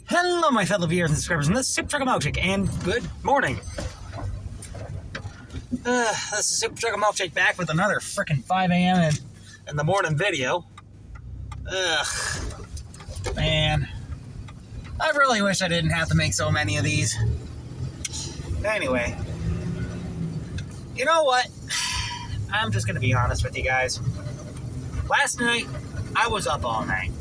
Hello, my fellow viewers and subscribers, and this is Super Trucker Milkshake, and good morning. This is Super Trucker Milkshake back with another frickin' 5 a.m. in the morning video. Man, I really wish I didn't have to make so many of these. Anyway, you know what? I'm just gonna be honest with you guys. Last night, I was up all night,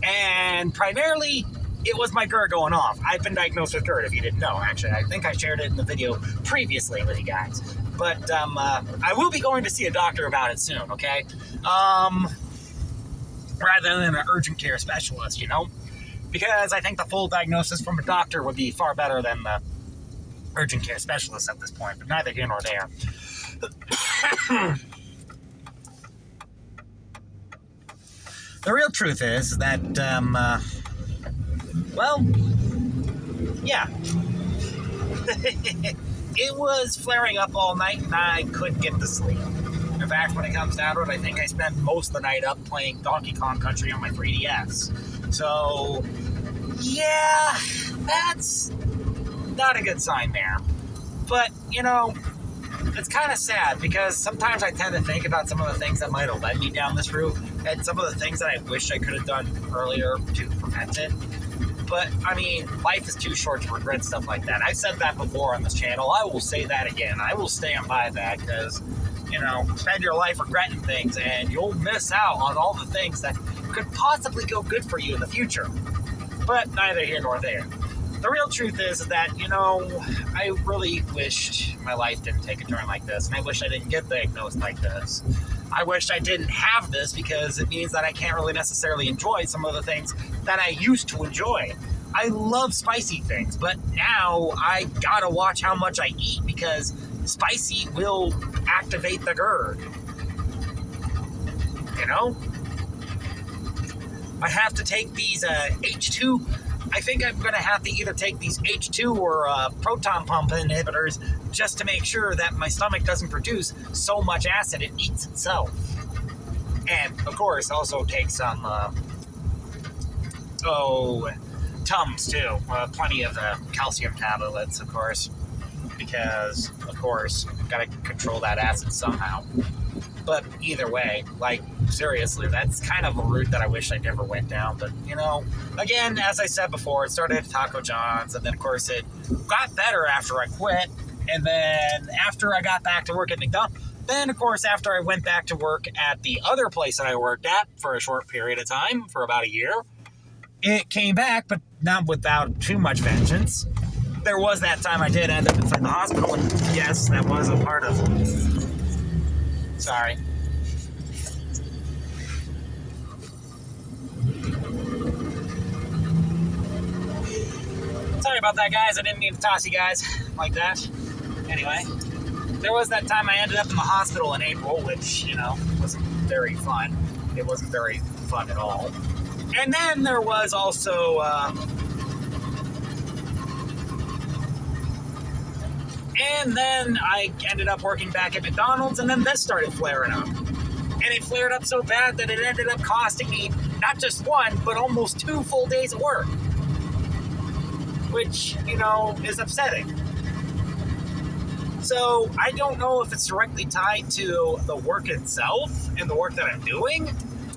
and primarily, it was my GERD going off. I've been diagnosed with GERD, if you didn't know, actually. I think I shared it in the video previously with you guys. But I will be going to see a doctor about it soon, okay? Rather than an urgent care specialist, you know? Because I think the full diagnosis from a doctor would be far better than the urgent care specialist at this point, but neither here nor there. The real truth is that, well, yeah. It was flaring up all night, and I couldn't get to sleep. In fact, when it comes down to it, I think I spent most of the night up playing Donkey Kong Country on my 3DS. So, yeah, that's not a good sign there. But, you know, it's kind of sad, because sometimes I tend to think about some of the things that might have led me down this route, and some of the things that I wish I could have done earlier to prevent it. But, I mean, life is too short to regret stuff like that. I've said that before on this channel. I will say that again. I will stand by that, because, you know, spend your life regretting things, and you'll miss out on all the things that could possibly go good for you in the future. But neither here nor there. The real truth is that, you know, I really wished my life didn't take a turn like this, and I wish I didn't get diagnosed like this. I wish I didn't have this, because it means that I can't really necessarily enjoy some of the things that I used to enjoy. I love spicy things, but now I gotta watch how much I eat, because spicy will activate the GERD. You know? I have to take these H2. I think I'm going to have to either take these H2 or proton pump inhibitors just to make sure that my stomach doesn't produce so much acid it eats itself. And, of course, also take some, Tums, too. Plenty of calcium tablets, of course. Because, of course, got to control that acid somehow. But either way, like, seriously, that's kind of a route that I wish I never went down. But, you know, again, as I said before, it started at Taco John's, and then, of course, it got better after I quit. And then after I got back to work at McDonald's, then, of course, after I went back to work at the other place that I worked at for a short period of time, for about a year, it came back, but not without too much vengeance. There was that time I did end up inside the hospital, and yes, that was a part of it. Sorry. Sorry about that, guys. I didn't mean to toss you guys like that. Anyway, there was that time I ended up in the hospital in April, which, you know, wasn't very fun. It wasn't very fun at all. And then there was also, and then I ended up working back at McDonald's, and then this started flaring up. And it flared up so bad that it ended up costing me not just one, but almost 2 full days of work. Which, you know, is upsetting. So, I don't know if it's directly tied to the work itself and the work that I'm doing,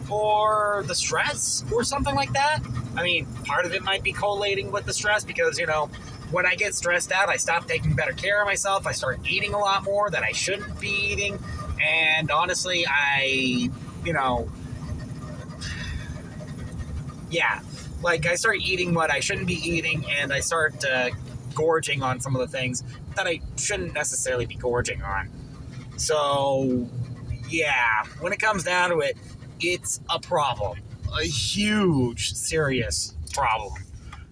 or the stress, or something like that. I mean, part of it might be collating with the stress, because, you know, when I get stressed out, I stop taking better care of myself. I start eating a lot more that I shouldn't be eating. And honestly, I start eating what I shouldn't be eating, and I start gorging on some of the things that I shouldn't necessarily be gorging on. So, yeah, when it comes down to it, it's a problem. A huge, serious problem.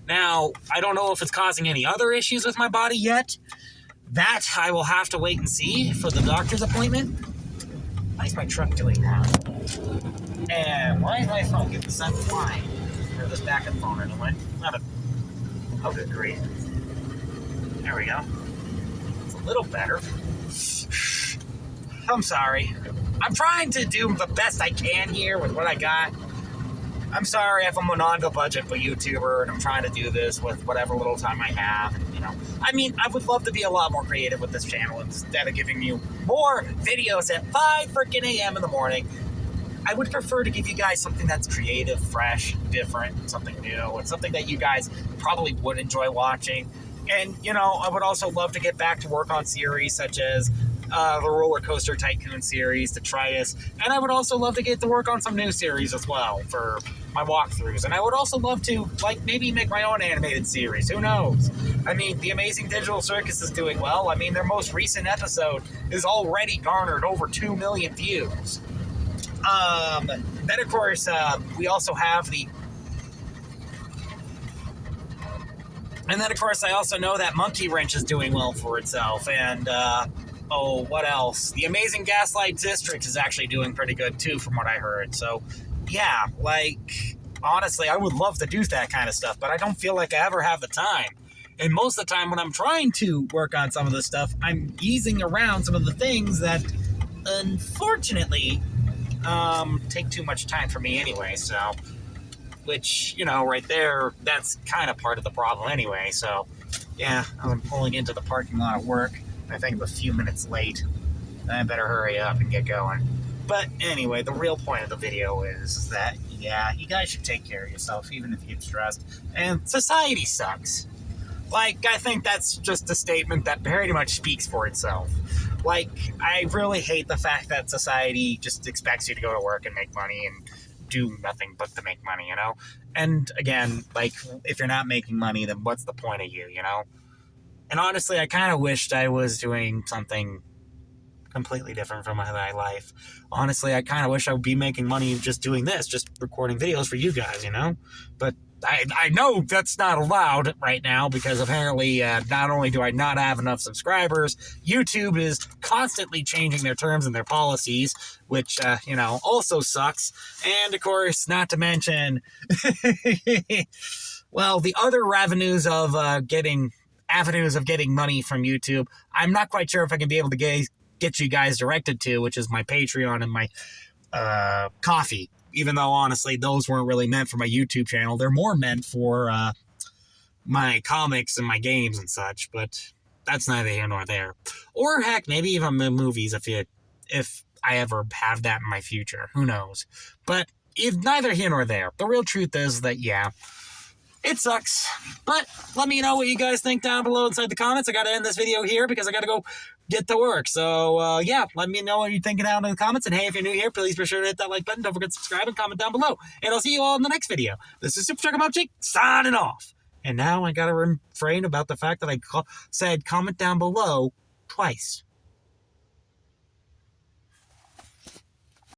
Now, I don't know if it's causing any other issues with my body yet. That I will have to wait and see for the doctor's appointment. Why is my truck doing that? And why is my phone getting sent flying? Or this backup phone, anyway. Oh, good grief. There we go. It's a little better. I'm sorry. I'm trying to do the best I can here with what I got. I'm sorry if I'm an on-the-budget YouTuber and I'm trying to do this with whatever little time I have. You know, I mean, I would love to be a lot more creative with this channel instead of giving you more videos at 5 freaking a.m. in the morning. I would prefer to give you guys something that's creative, fresh, different, something new, and something that you guys probably would enjoy watching. And, you know, I would also love to get back to work on series such as the Roller Coaster Tycoon series, Detritus, and I would also love to get to work on some new series as well for my walkthroughs. And I would also love to, like, maybe make my own animated series. Who knows? I mean, The Amazing Digital Circus is doing well. I mean, their most recent episode is already garnered over 2 million views. Then, of course, we also have the... And then, of course, I also know that Monkey Wrench is doing well for itself. And, oh, what else? The Amazing Gaslight District is actually doing pretty good, too, from what I heard. So, yeah, like, honestly, I would love to do that kind of stuff, but I don't feel like I ever have the time. And most of the time when I'm trying to work on some of this stuff, I'm easing around some of the things that, unfortunately, take too much time for me anyway, so... Which, you know, right there, that's kind of part of the problem anyway, so... Yeah, I'm pulling into the parking lot at work. I think I'm a few minutes late. I better hurry up and get going. But anyway, the real point of the video is that, yeah, you guys should take care of yourself, even if you get stressed. And society sucks. Like, I think that's just a statement that very much speaks for itself. Like, I really hate the fact that society just expects you to go to work and make money and do nothing but to make money, you know? And again, like, if you're not making money, then what's the point of you, you know? And honestly, I kind of wished I was doing something completely different from my life. Honestly, I kind of wish I would be making money just doing this, just recording videos for you guys, you know? But I know that's not allowed right now because apparently not only do I not have enough subscribers, YouTube is constantly changing their terms and their policies, which, you know, also sucks. And, of course, not to mention, well, the other avenues of getting money from YouTube, I'm not quite sure if I can be able to get you guys directed to, which is my Patreon and my Coffee. Even though, honestly, those weren't really meant for my YouTube channel. They're more meant for my comics and my games and such, but that's neither here nor there. Or, heck, maybe even the movies if I ever have that in my future. Who knows? But neither here nor there. The real truth is that, yeah, it sucks. But let me know what you guys think down below inside the comments. I got to end this video here because I got to go get to work. So, yeah, let me know what you're thinking down in the comments. And hey, if you're new here, please be sure to hit that like button. Don't forget to subscribe and comment down below. And I'll see you all in the next video. This is Super Trucker Mom Jake signing off. And now I got to refrain about the fact that I said comment down below twice.